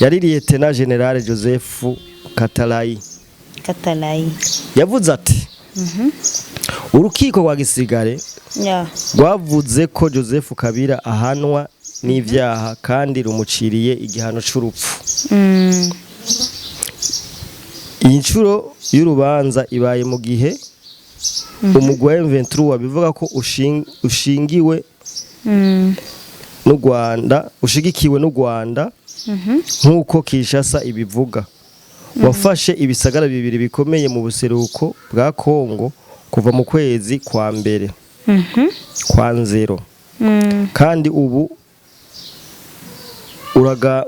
yari Lieutenant General Joseph Katalayi yavuze ati urukiko rwa gisirikare rwavuze ko Joseph Kabila ahanwa n'ivyaha kandi rumuciriye igihano c'urupfu. Iyi ncuro y'urubanza ibaye mu gihe umugwi wa M23 bivuga ko ushingiwe n'u Rwanda ushigikiwe n'u Rwanda nkuko Kinshasa ibivuga wafashe ibisagara bibiri bikomeye mu buseruko bwa Kongo kuva mu kwezi kwa mbere kwa nzero kandi ubu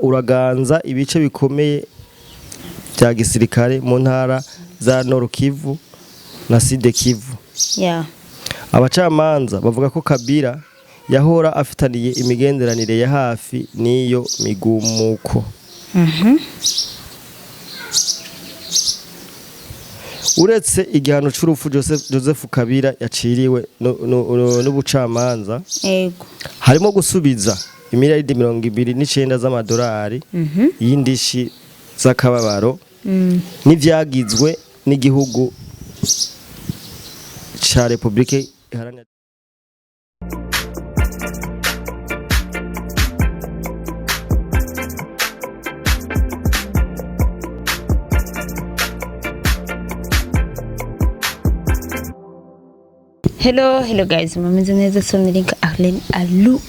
uraganza ibice bikomeye bya gisirikare mu ntara za Nord Kivu na Sud Kivu. Abacamanza bavuga ko Kabila yahora afitaniye imigenderanire ya hafi niyo migumuko. Uretse igihano c'urupfu Joseph Kabila yaciriwe n'ubucamanza harimo gusubiza imiliyaridi 29 z'amadolari y'indishi z'akababaro n'ivyagizwe n'igihugu ca Republike Iharanira Hello guys, mumeze neza Sonilink Arlene Alu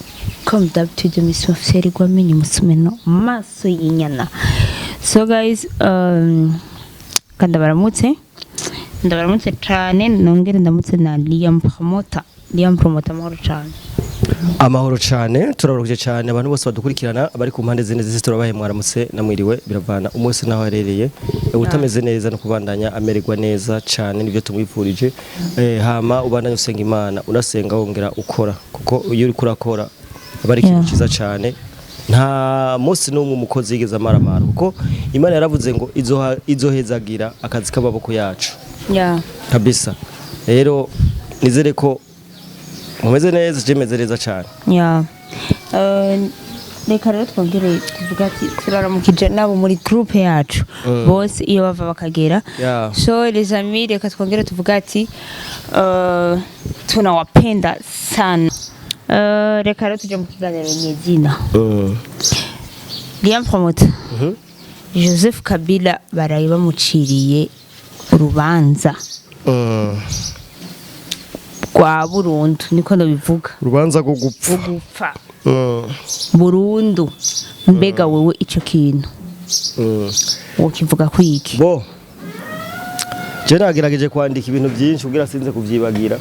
comme d'habitude mission feri gwamenye musumeno maso yinyana. So guys, ndabaramutse cyane nongere ndamutse na Liam Promoter amahoro cyane turaboroje cyane abantu bose badukurikirana abari ku mpande zine z'isi turabaye mwaramutse namwiriwe biravana umwese naho arereye utameze neza no kubandanya amererwa neza cyane nivyo tumwifurije hama ubandanya usenga Imana unasenga wongera ukora kuko iyo uri kurakora abari kintu ciza cyane nta munsi n'umwe umukozi yigeze amaramara kuko Imana yaravuze ngo izohezagira akazi k'ababoko yacu kabisa rero nizere ko mumeze neza jemeze neza cyane reka rero twongere tuvuga ati turaramukije nabo muri groupe yacu bose iyo bava bakagera so les amis reka twongere tuvuga ati tunawapenda sana. Reka rero tuje mu kiganiro nyezina Liam Promoter Joseph Kabila barayi bamuciriye urubanza kwa burundu niko ndabivuga urubanza go gupfa burundu mbega wewe ico kintu wokivuga kwiki bo je nagerageje kwandika ibintu byinshi kugira sinze kuvyibagira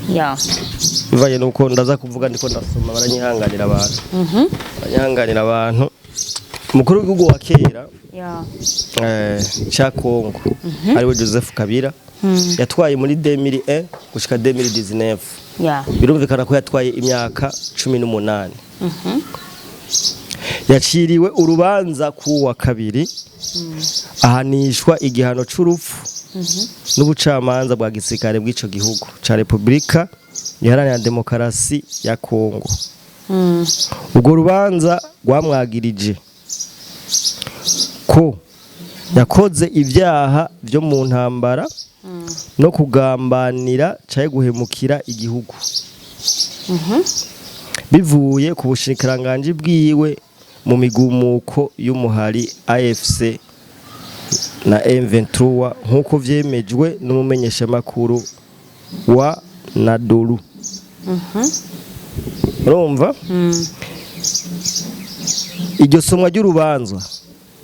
bivaye nuko ndaza kuvuga ndiko ndasoma baranyihanganira abantu umukuru w'igihugu wa kera cha Kongo ariwe Joseph Kabila yatwaye muri 2001 gushika 2019 birumvikana ko yatwaye imyaka 18 yaciriwe urubanza kuwa kabiri ahanishwa igihano c'urupfu n'ubucamanza bwa gisirikare bw'ico gihugu ca Republika Iharanira Demokarasi ya Kongo. Ubwo rubanza rwamwagirije ko yakoze ivyaha byo mu ntambara no kugambanira cyaye guhemukira igihugu bivuye ku bushikiranganje bwiwe mu migumuko y'umuhari AFC na M23 nkuko vyemejwe n'umumenyesha makuru wa Nadolu. Urumva iryo somwa ry'urubanza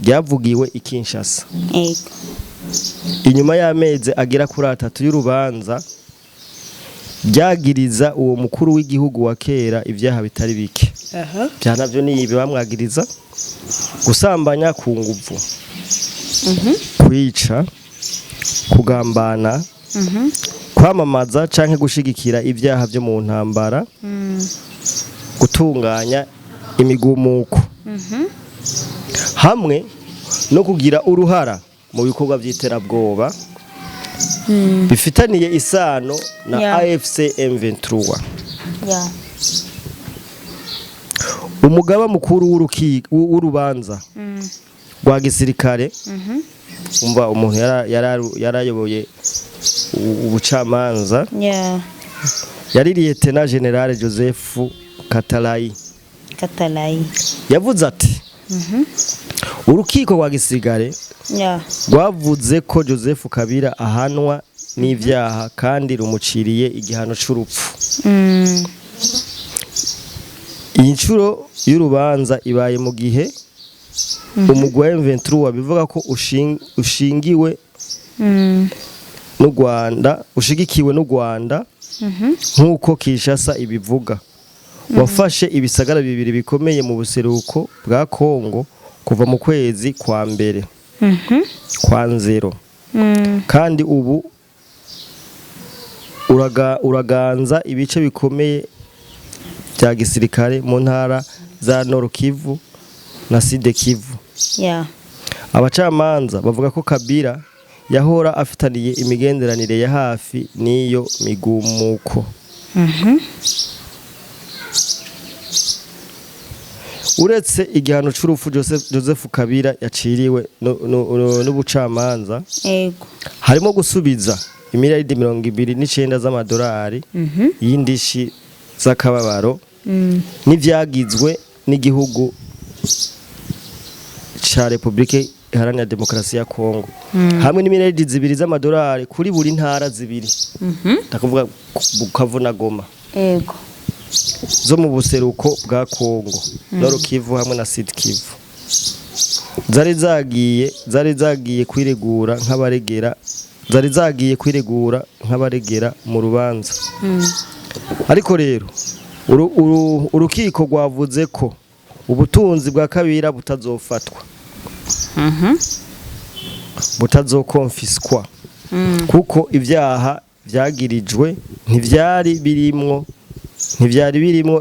ryavugiwe i Kinshasa inyuma y'amezi agera kuri 3 y'urubanza ryagiriza uwo mukuru w'igihugu wa kera ivyaha bitari bike byanavyo niyibe bamwagiriza gusambanya ku nguvu kwica kugambana kwamamaza canke gushigikira ivyaha byo mu ntambara gutunganya imigumuko hamwe no kugira uruhara mu bikorwa by'iterabwoba bifitaniye isano na AFC M23 umugaba mukuru w'urubanza rwa gisirikare umva umuntu yarayoboye ubucamanza yari Lieutenant General Joseph Katalayi yavuze ati urukiko rwa gisirikare rwavuze ko Joseph Kabila ahanwa n'ivyaha kandi rumuciriye igihano c'urupfu. Iyi ncuro y'urubanza ibaye mu gihe umugwi wa M23 bivuga ko ushingiwe n'u Rwanda ushigikiwe n'u Rwanda nk'uko Kinshasa ibivuga wafashe ibisagara bibiri bikomeye mu buseruko bwa Kongo kuva mu kwezi kwa mbere kwa nzero kandi ubu uraganza ibice bikomeye bya gisirikare mu ntara za Nord Kivu na Sud Kivu. Abacamanza bavuga ko Kabila yahora afitaniye imigenderanire ya hafi n'iyo migumuko. Uretse igihano c'urupfu Joseph Kabila yaciriwe n'ubucamanza harimo gusubiza imiliyaridi 29 z'amadolari y'indishi z'akababaro n'ivyagizwe n'igihugu ca Republika Iharanira Demokarasi ya Kongo hamwe n'imiliyaridi 2 z'amadolari kuri buri ntara zibiri ndakuvuga Bukavu na Goma zo mu buseruko bwa Kongo Nord Kivu hamwe na Sud Kivu zari zagiye kwiregura nk'abaregera mu rubanza. Ariko rero urukiko rwavuze ko ubutunzi bwa Kabila butazofatwa butazokonfiskwa kuko ivyaha vyagirijwe ntivyari birimwo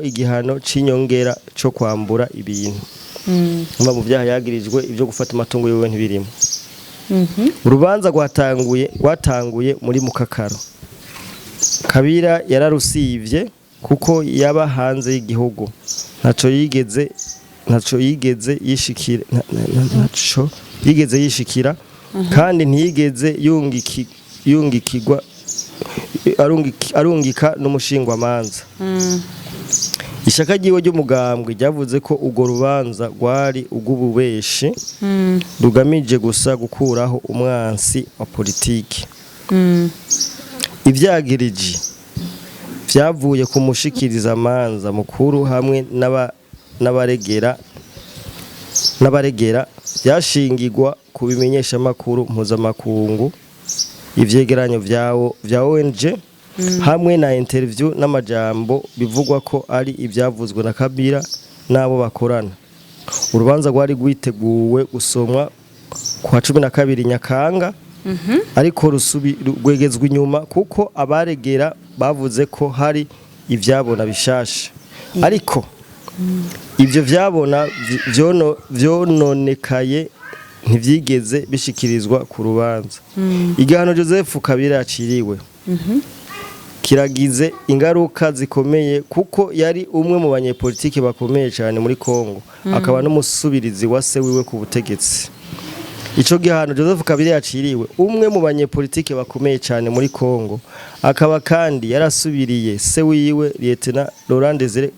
igihano c'inyongera cyo kwambura ibintu. Mu byaha yagirijwe ibyo gufata amatungo yewe ntibirimo. Urubanza rwatanguye muri Mukakaro. Kabila yararusivye kuko yaba hanze y'igihugu ntaco yigeze yishikira kandi ntiyigeze arungika n'umushingwamanza. Ishaka ryiwe ry'umugambwe ryavuze ko urwo rubanza rwari ugw'ububeshi rugamije gusa gukuraho umwansi wa politiki. Ivyagiriji vyavuye ku mushikiriza amanza mukuru hamwe n'abaregera byashingirwa ku bimenyesha makuru mpuzamakungu ivyegeranyo vya ONG hamwe na interview n'amajambo bivugwa ko ari ivyavuzwe na Kabila nabo bakorana. Urubanza rwari gwiteguwe gusomwa kwa 12 Nyakanga ariko rwegezwe inyuma kuko abaregera bavuze ko hari ivyabona bishasha ariko ivyo vyabona vyononekaye ntivyigeze bishikirizwa ku rubanza. Igihano Joseph Kabila yaciriwe kiragize ingaruka zikomeye kuko yari umwe mu banyepolitiki bakomeye cyane muri Kongo akaba n'umusubirizi wa se wiwe ku butegetsi. Ico gihano Joseph Kabila yaciriwe umwe mu banyepolitiki bakomeye cyane muri Kongo akaba kandi yarasubiriye se wiwe Lieutenant Laurent Desire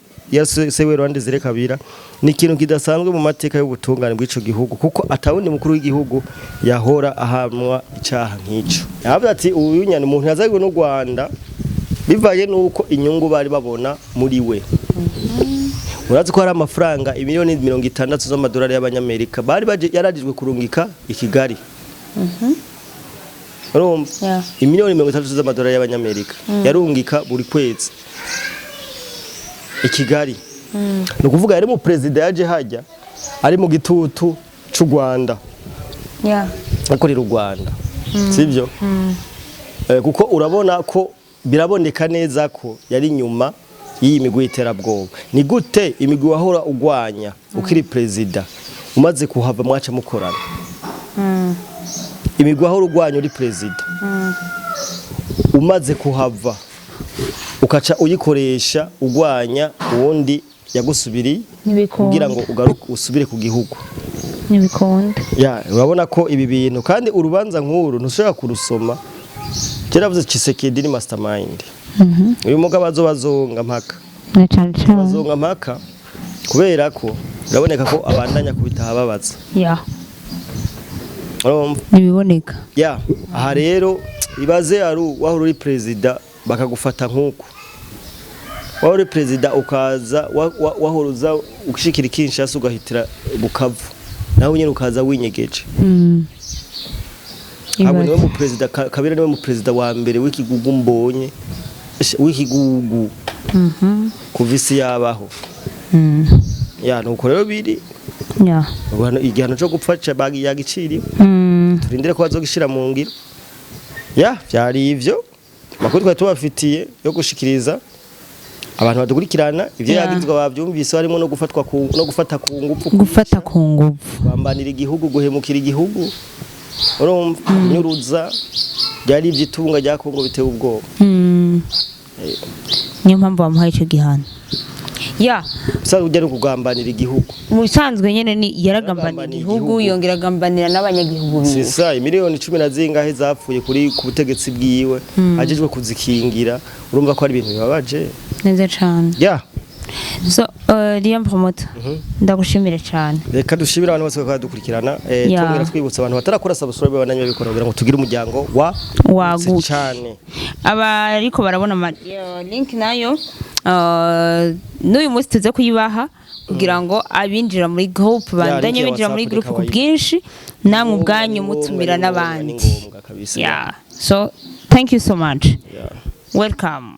Kabila ni ikintu kidasanzwe mu mateka y'ubutungane bw'ico gihugu kuko atawundi mukuru w'igihugu yahora ahamwa icaha nk'ico. Yavuze ati uyu nyane umuntu yazagwe n'u Rwanda bivaye nuko inyungu bari babona muri we. Urazi ko hari amafaranga imiliyoni 60 z'amadolari y'abanyamerika bari yaragijwe kurungika i Kigali. Urumva imiliyoni 30 z'amadolari y'abanyamerika yarungika buri kwezi i Kigali. No kuvuga yari mu president yaje hajya ari mu gitutu c'u Rwanda. Akorera u Rwanda. Sivyo? Kuko urabona ko biraboneka neza ko yari nyuma iyi migwi iterabwoba. Ni gute imigwi wahora ugwanya ukiri president umaze kuhava mwaca mukorana? Imigwi wahora ugwanya uri president umaze kuhava ukaca uyikoresha ugwanya uwundi yagusubiriye Ntibikunda. kugira ngo ugaruke usubire ku gihugu. Ntibikunda. Urabona ko ibi bintu kandi urubanza nk'uru ntushobora kurusoma. Cyaravuze Tshisekedi ni mastermind. Uyu mugabo azobazonga mpaka. Na cyane cyane. Azonga mpaka kubera ko biraboneka ko abandanya kubitahababaza. Nibiboneka. Aha rero ibaze wahora uri president bakagufata nk'uko. Wahora uri president ukaza wahoruza ukishikira Kinshasa ugahitira Bukavu. Nawe nyine ukaza winyegeje. Abo niwe mu president Kabila niwe mu president wa mbere w'ikigugu mbonye. W'ikigugu. Kuva isi yabaho. Nuko rero biri. Igihano cyo gupfa bagi yagiciriwe. Turindire ko bazogishira mu ngiro. Byari ivyo. Makuru twari tubafitiye yo gushikiriza abantu badukurikirana ivyo yagizwe bavyumvise harimo no gufata ku ngufu. Gufata ku ngufu. Bambanira igihugu guhemukira igihugu. Urumva nyuruza byari ivyitunga rya Kongo bitewe ubwoba. Niyo mpamvu bamuhaye ico gihano. Usanzwe ujya no kugambanira igihugu. Musanzwe nyene ni yaragambanira igihugu yongera gambanira n'abanyagihugu. Sisa miliyoni 10 zingahe zapfuye kuri ku butegetsi bwiwe ajejwe kuzikingira urumva ko ari ibintu bibabaje. Neza cyane. So Liam Promoter ndagushimire cyane. Reka dushimira abantu bose bakadukurikirana twongera twibutsa abantu batarakora subscribe bananye bikora kugira ngo tugire umuryango wagutse cyane. Ariko barabona link nayo n'uyu munsi tuze kuyibaha kugira ngo abinjira muri group bandanye binjira muri group ku bwinshi namwe ubwanyu mutumira n'abandi. So thank you so much. Welcome.